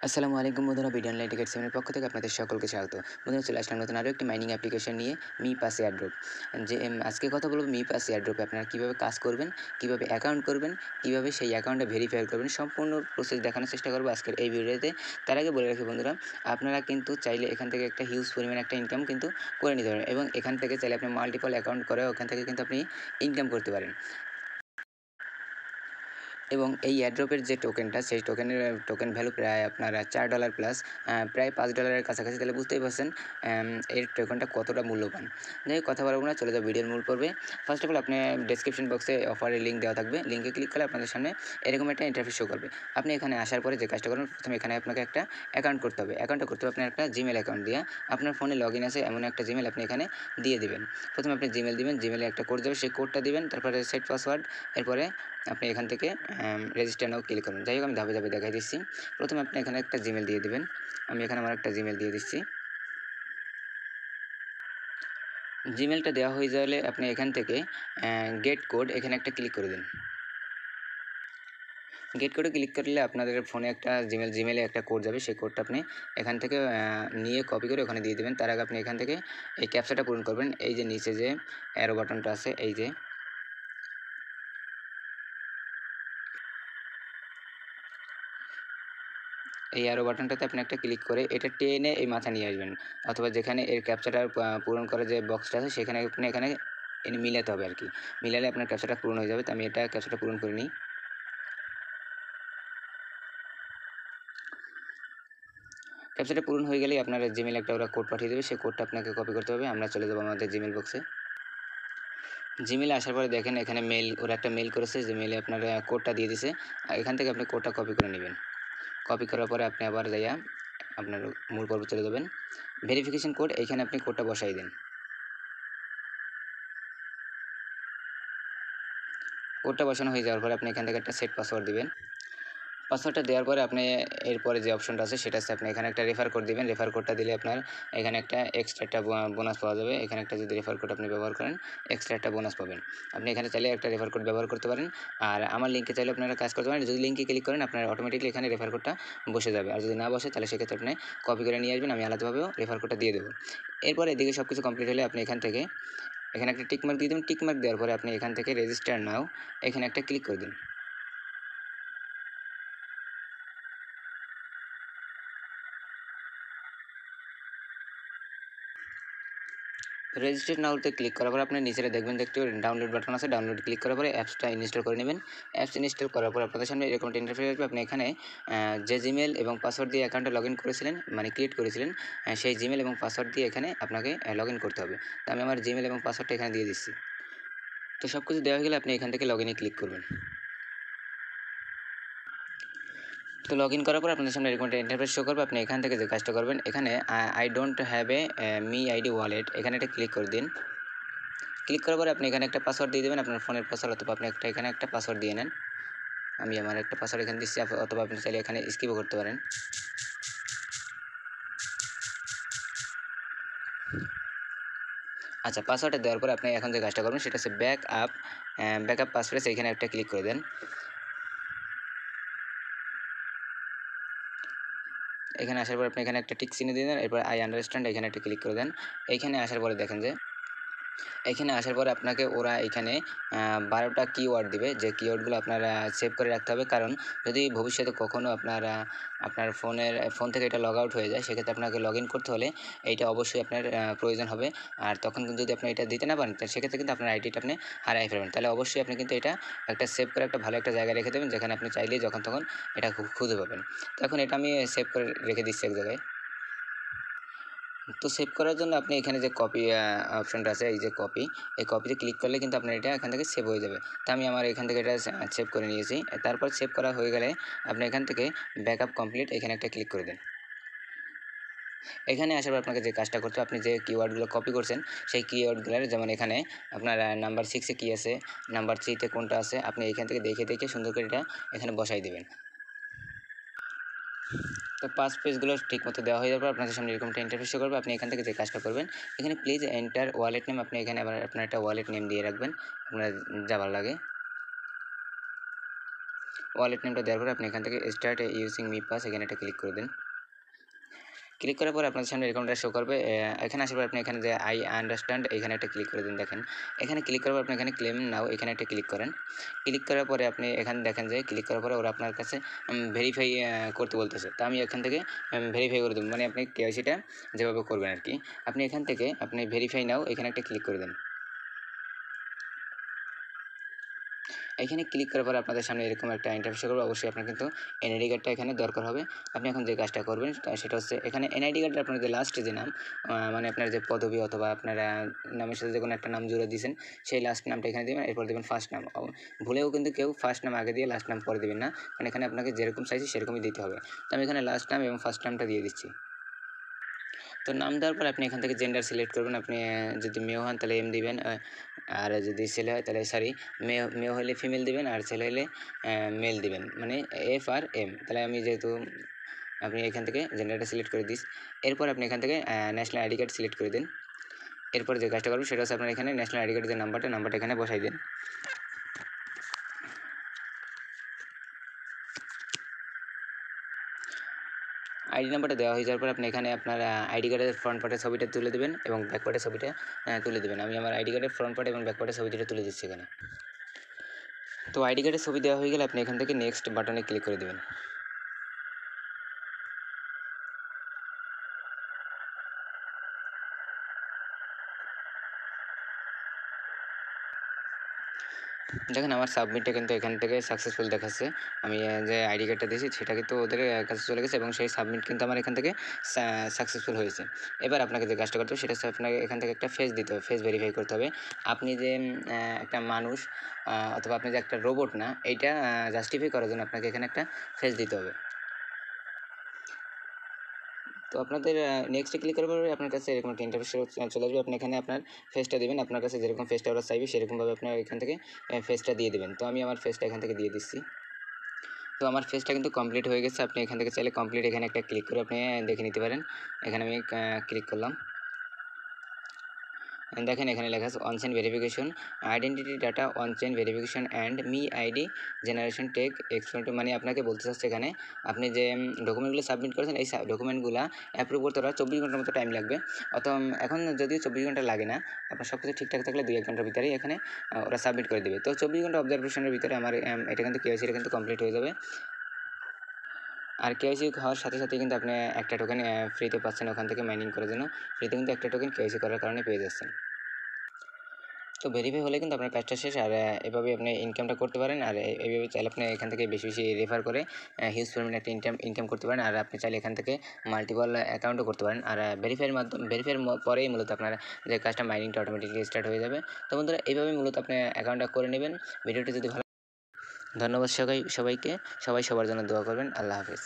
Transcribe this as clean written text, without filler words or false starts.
আসসালামু আলাইকুম বন্ধুরা, ভিডিও অনলাইন টিকেট সেভেনের পক্ষ থেকে আপনাদের সকলকে স্বাগত। বন্ধুরা, চলে আসলাম নতুন আরও একটি মাইনিং অ্যাপ্লিকেশন নিয়ে, মি পাস এয়ারড্রপ। আজকে কথা বলবো মি পাস এয়ারড্রপে আপনারা কীভাবে কাজ করবেন, কীভাবে অ্যাকাউন্ট করবেন, কীভাবে সেই অ্যাকাউন্টটা ভেরিফাই করবেন, সম্পূর্ণ প্রসেস দেখানোর চেষ্টা করবো আজকের এই ভিডিওতে। তার আগে বলে রাখি বন্ধুরা, আপনারা কিন্তু চাইলে এখান থেকে একটা হিউজ পরিমাণ একটা ইনকাম কিন্তু করে নিতে পারেন, এবং এখান থেকে চাইলে আপনি মাল্টিপল অ্যাকাউন্ট করে ওখান থেকে কিন্তু আপনি ইনকাম করতে পারেন। এবং এই এয়ারড্রপের যে টোকেনটা, সেই টোকেন ভ্যালু প্রায় আপনার $4 প্লাস, প্রায় $5 কাছাকাছি। তাহলে বুঝতেই পারছেন এর টোকেনটা কতটা মূল্যবান। যাই হোক, কথা বলবো না, চলে যাও ভিডিওর মূল পর্বে। ফার্স্ট অফ অল, আপনি ডেসক্রিপশন বক্সে অফারের লিঙ্ক দেওয়া থাকবে, লিঙ্কে ক্লিক করলে আপনাদের সামনে এরকম একটা ইন্টারফেস শো করবে। আপনি এখানে আসার পরে যে কাজটা করবেন, প্রথমে এখানে আপনাকে একটা অ্যাকাউন্ট করতে হবে। অ্যাকাউন্টটা করতে হবে আপনার একটা জিমেল অ্যাকাউন্ট দিয়ে। আপনার ফোনে লগ ইন আছে এমন একটা জিমেল আপনি এখানে দিয়ে দিবেন। প্রথমে আপনি জিমেল দিবেন, জিমেলে একটা কোড যাবে, সেই কোডটা দিবেন, তারপরে সেট পাসওয়ার্ড। এরপরে আপনি এখান থেকে রেজিস্টার নাও ক্লিক করুন। যাই হোক, আমি ধাপে ধাপে দেখাই দিচ্ছি। প্রথমে আপনি এখানে একটা জিমেল দিয়ে দেবেন। আমি এখানে আমার একটা জিমেল দিয়ে দিচ্ছি। জিমেলটা দেওয়া হয়ে যাওয়ালে আপনি এখান থেকে গেট কোড এখানে একটা ক্লিক করে দিন। গেট কোডে ক্লিক করলে আপনাদের ফোনে একটা জিমেলে একটা কোড যাবে, সেই কোডটা আপনি এখান থেকে নিয়ে কপি করে ওখানে দিয়ে দেবেন। তার আগে আপনি এখান থেকে এই ক্যাপচাটা পূরণ করবেন। এই যে নিচে যে অ্যারো বাটনটা আছে, এই অ্যারো বাটনটাতে আপনি একটা ক্লিক করে এটা টেনে এই মাথা নিয়ে আসবেন, অথবা যেখানে এর ক্যাপচাটা পূরণ করার যে বক্সটা আছে সেখানে আপনি এখানে এনে মিলাতে হবে আর কি। মিলালে আপনার ক্যাপচাটা পূরণ হয়ে যাবে। তো আমি এটা ক্যাপচাটা পূরণ করে নিই। ক্যাপচাটা পূরণ হয়ে গেলেই আপনার জিমেলে একটা ওরা কোড পাঠিয়ে দেবে, সেই কোডটা আপনাকে কপি করতে হবে। আমরা চলে যাবো আমাদের জিমেল বক্সে। জিমেলে আসার পরে দেখেন এখানে ওরা একটা মেল করেছে, যে মেলে আপনার কোডটা দিয়ে দিছে। এখান থেকে আপনি কোডটা কপি করে নেবেন। কপি করার পরে আপনি আবার যাইয়া আপনার মূল পর্বে চলে যাবেন। ভেরিফিকেশন কোড, এইখানে আপনি কোডটা বসাই দিন। কোডটা বসানো হয়ে যাওয়ার পরে আপনি এখান থেকে একটা সেট পাসওয়ার্ড দিবেন। পাসওয়ার্ডটা দেওয়ার পরে আপনি এরপরে যে অপশনটা আছে সেটা হচ্ছে আপনি এখানে একটা রেফার কোড দিবেন। রেফার কোডটা দিলে আপনার এখানে একটা এক্সট্রা একটা বোনাস পাওয়া যাবে। এখানে একটা যদি রেফার কোড আপনি ব্যবহার করেন, এক্সট্রা একটা বোনাস পাবেন। আপনি এখানে চাইলে একটা রেফার কোড ব্যবহার করতে পারেন, আর আমার লিঙ্কে চাইলে আপনারা কাজ করতে পারেন। যদি লিঙ্কে ক্লিক করেন, আপনার অটোমেটিকলি এখানে রেফার কোডটা বসে যাবে। আর যদি না বসে, তাহলে সেক্ষেত্রে আপনি কপি করে নিয়ে আসবেন, আমি আলাদাভাবেও রেফার কোডটা দিয়ে দেবো। এরপর এদিকে সব কিছু কমপ্লিট হলে আপনি এখানে একটা টিকমার্ক দিয়ে দেবেন। টিকমার্ক দেওয়ার পরে আপনি এখান থেকে রেজিস্টার নাও এখানে একটা ক্লিক করে দিন। রেজিস্টার নাওতে ক্লিক করার পর আপনি নিচে দেখবেন, দেখতে ডাউনলোড বাটন আছে। ডাউনলোড ক্লিক করার পরে অ্যাপসটা ইনস্টল করে নেবেন। অ্যাপস ইনস্টল করার পর আপনাদের সামনে এরকম একটা ইন্টারফেস আসবে। আপনি এখানে যে জিমেল এবং পাসওয়ার্ড দিয়ে অ্যাকাউন্টে লগ ইন করেছিলেন, মানে ক্রিয়েট করেছিলেন, সেই জিমেল এবং পাসওয়ার্ড দিয়ে এখানে আপনাকে লগ ইন করতে হবে। তো আমি আমার জিমেল এবং পাসওয়ার্ডটা এখানে দিয়ে দিচ্ছি। তো সব কিছু দেওয়া হয়ে গেলে আপনি এখান থেকে লগ ইনে ক্লিক করবেন। তো লগ ইন করার পর আপনাদের সামনে এরকম একটা ইন্টারফেস শো করবে। আপনি এখান থেকে যে কাজটা করবেন, এখানে I don't have a me ID wallet, এখানে একটা ক্লিক করে দিন। ক্লিক করার পরে আপনি এখানে একটা পাসওয়ার্ড দিয়ে দেবেন, আপনার ফোনের পাসওয়ার্ড, অথবা আপনি এখানে একটা পাসওয়ার্ড দিয়ে নেন। আমি আমার একটা পাসওয়ার্ড এখানে দিচ্ছি, অথবা আপনি চাইলে এখানে স্কিপও করতে পারেন। আচ্ছা, পাসওয়ার্ডটা দেওয়ার পরে আপনি এখন যে কাজটা করবেন সেটা হচ্ছে ব্যাকআপ পাসওয়ার্ড, এখানে একটা ক্লিক করে দেন। এখানে আসার পর আপনি এখানে একটা টিক চিহ্ন দিয়ে দেন। এরপর আই আন্ডারস্ট্যান্ড এখানে একটা ক্লিক করে দেন। এইখানে আসার পরে দেখেন যে এখানে আসার পরে আপনাকে ওরা এখানে 12টা কিওয়ার্ড দিবে, যে কিওয়ার্ডগুলো আপনারা সেভ করে রাখতে হবে। কারণ যদি ভবিষ্যতে কখনও আপনার ফোন থেকে এটা লগ আউট হয়ে যায়, সেক্ষেত্রে আপনাকে লগ ইন করতে হলে এইটা অবশ্যই আপনার প্রয়োজন হবে। আর তখন কিন্তু যদি আপনি এটা দিতে না পারেন, তাহলে সেক্ষেত্রে কিন্তু আপনার আইডিটা আপনি হারাই ফেলবেন। তাহলে অবশ্যই আপনি কিন্তু এটা একটা সেভ করে একটা ভালো একটা জায়গায় রেখে দেবেন, যেখানে আপনি চাইলেই যখন তখন এটা খুঁজে পাবেন। তো এখন এটা আমি সেভ করে রেখে দিচ্ছি এক জায়গায়। তো সেভ করার জন্য আপনি এখানে যে কপি অপশনটা আছে, এই যে কপি, এই কপিতে ক্লিক করলে কিন্তু আপনার এটা এখান থেকে সেভ হয়ে যাবে। তো আমি আমার এখান থেকে এটা সেভ করে নিয়েছি। তারপর সেভ করা হয়ে গেলে আপনি এখান থেকে ব্যাকআপ কমপ্লিট এখানে একটা ক্লিক করে দেন। এখানে আসার পর আপনাকে যে কাজটা করতে হবে, আপনি যে কিওয়ার্ডগুলো কপি করছেন সেই কিওয়ার্ডগুলোর, যেমন এখানে আপনার নাম্বার 6-এ কী আছে, নাম্বার 3-তে কোনটা আছে, আপনি এখান থেকে দেখে দেখে সুন্দর করে এটা এখানে বসাই দেবেন। তো পাঁচ পেজগুলো ঠিকমতো দেওয়া হয়ে যাওয়ার পর আপনাদের সামনে এরকম একটা ইন্টারফেস শো করবে। আপনি এখান থেকে যে কাজটা করবেন, এখানে প্লিজ এন্টার ওয়ালেট নেম, আপনি এখানে আবার আপনার একটা ওয়ালেট নেম দিয়ে রাখবেন আপনার যা ভালো লাগে। ওয়ালেট নেমটা দেওয়ার পরে আপনি এখান থেকে স্টার্ট ইউজিং মি পাস এখানে একটা ক্লিক করে দিন। ক্লিক করার পরে আপনাদের সামনে এরকমটা শো করবে। এখানে আসার পর আপনি এখানে যে আই আন্ডারস্ট্যান্ড এখানে একটা ক্লিক করে দিন। দেখেন এখানে ক্লিক করার পর আপনি এখানে ক্লেম নাও এখানে একটা ক্লিক করেন। ক্লিক করার পরে আপনি এখানে দেখেন যে ক্লিক করার পরে ওরা আপনার কাছে ভেরিফাই করতে বলতেছে। তো আমি এখান থেকে ভেরিফাই করে দেবো, মানে আপনি কেওয়াইসিটা যেভাবে করবেন আর কি। আপনি এখান থেকে আপনি ভেরিফাই নাও এখানে একটা ক্লিক করে দেন। এখানে ক্লিক করার পর আপনাদের সামনে এরকম একটা ইন্টারফেস করবে। অবশ্যই আপনার কিন্তু এনআইডি কার্ডটা এখানে দরকার হবে। আপনি এখন যে কাজটা করবেন সেটা হচ্ছে এখানে এনআইডি কার্ডে আপনার যে লাস্ট যে নাম, মানে আপনার যে পদবি অথবা আপনার নামের সাথে যে কোনো একটা নাম জুড়ে দিয়েছেন সেই লাস্ট নামটা এখানে দেবেন। এরপর দেবেন ফার্স্ট নাম। ভুলেও কিন্তু কেউ ফার্স্ট নাম আগে দিয়ে লাস্ট নাম পরে দেবেন না, কারণ এখানে আপনাকে যেরকম চাইছি সেরকমই দিতে হবে। তো আমি এখানে লাস্ট নাম এবং ফার্স্ট নামটা দিয়ে দিচ্ছি। তো নাম দেওয়ার পর আপনি এখান থেকে জেন্ডার সিলেক্ট করবেন। আপনি যদি মেয়ে হন তাহলে এম দিবেন, আর যদি ছেলে হয় তাহলে সরি মেয়ে হলে ফিমেল দিবেন, আর ছেলে হলে মেল দিবেন, মানে এফ আর এম। তাহলে আমি যেহেতু আপনি এখান থেকে জেন্ডারটা সিলেক্ট করে দিস। এরপর আপনি এখান থেকে ন্যাশনাল আইডি কার্ড সিলেক্ট করে দিন। এরপর যে কাজটা করবেন সেটা হচ্ছে আপনার এখানে ন্যাশনাল আইডি কার্ডের যে নাম্বারটা এখানে বসাই দিন। আইডি নাম্বারটা দেওয়া হয়ে যাওয়ার পর আপনি এখানে আপনার আইডি কার্ডের ফ্রন্ট পার্টের ছবিটা তুলে দেবেন এবং ব্যাক পার্টের ছবিটা তুলে দেবেন। আমি আমার আইডি কার্ডের ফ্রন্ট পার্ট এবং ব্যাক পার্টের ছবি দুটো তুলে দিচ্ছি এখানে। তো আইডি কার্ডের ছবি দেওয়া হয়ে গেলে আপনি এখান থেকে নেক্সট বাটনে ক্লিক করে দেবেন। দেখেন আমার সাবমিটটা কিন্তু এখান থেকে সাকসেসফুল দেখাচ্ছে। আমি যে আইডি কার্ডটা দিয়েছি সেটা কিন্তু ওদের কাছে চলে গেছে এবং সেই সাবমিট কিন্তু আমার এখান থেকে সাকসেসফুল হয়েছে। এবার আপনাকে যে কাজটা করতে হবে সেটা হচ্ছে আপনাকে এখান থেকে একটা ফেস দিতে হবে, ফেস ভেরিফাই করতে হবে। আপনি যে একটা মানুষ অথবা আপনি যে একটা রোবট না, এইটা জাস্টিফাই করার জন্য আপনাকে এখানে একটা ফেস দিতে হবে। তো আপনাদের নেক্সটে ক্লিক করার পরে আপনার কাছে এরকম একটা ইন্টারফেস চলে আসবে। আপনি এখানে আপনার ফেসটা দেবেন, আপনার কাছে যেরকম ফেসটা ওরা চাইবে সেরকমভাবে আপনার এখান থেকে ফেসটা দিয়ে দেবেন। তো আমি আমার ফেসটা এখান থেকে দিয়ে দিচ্ছি। তো আমার ফেসটা কিন্তু কমপ্লিট হয়ে গেছে। আপনি এখান থেকে চাইলে কমপ্লিট এখানে একটা ক্লিক করে আপনি দেখে নিতে পারেন। এখানে আমি ক্লিক করলাম। দেখেন এখানে লেখা আছে on chain verification, identity data on chain verification and me ID generation tech experiment, মানে আপনাকে বলতে চাচ্ছে এখানে আপনি যে ডকুমেন্টগুলো সাবমিট করেছেন এই ডকুমেন্টগুলো অ্যাপ্রুভ করতে ওরা 24 ঘন্টার মতো টাইম লাগবে। অথবা এখন যদিও 24 ঘন্টা লাগে না, আপনার সব কিছু ঠিকঠাক থাকলে 2-1 ঘন্টার ভিতরেই এখানে ওরা সাবমিট করে দেবে। তো 24 ঘন্টা অবজারভেশনের ভিতরে আমার এটা কিন্তু কেওয়াইসিটা কিন্তু কমপ্লিট হয়ে যাবে। আর কেওয়াইসি হওয়ার সাথে সাথে কিন্তু আপনি একটা টোকেন ফ্রিতে পাচ্ছেন ওখান থেকে মাইনিং করার জন্য। ফ্রিতে কিন্তু একটা টোকেন কেওয়াইসি করার কারণে পেয়ে যাচ্ছেন। তো ভেরিফাই হলে কিন্তু আপনার কাজটা শেষ। আর এভাবে আপনি ইনকামটা করতে পারেন। আর এইভাবে চাইলে আপনি এখান থেকে বেশি বেশি রেফার করে হিউজ পরিমাণে একটা ইনকাম করতে পারেন। আর আপনি চাইলে এখান থেকে মাল্টিপল অ্যাকাউন্টও করতে পারেন। আর ভেরিফাইয়ের পরেই মূলত আপনার যে কাজটা মাইনিংটা অটোমেটিকলি স্টার্ট হয়ে যাবে। তো বন্ধুরা এইভাবেই মূলত আপনি অ্যাকাউন্টটা করে নেবেন। ভিডিওটি যদি ভালো, ধন্যবাদ সবাইকে। সবাই সবার জন্য দোয়া করবেন। আল্লাহ হাফেজ।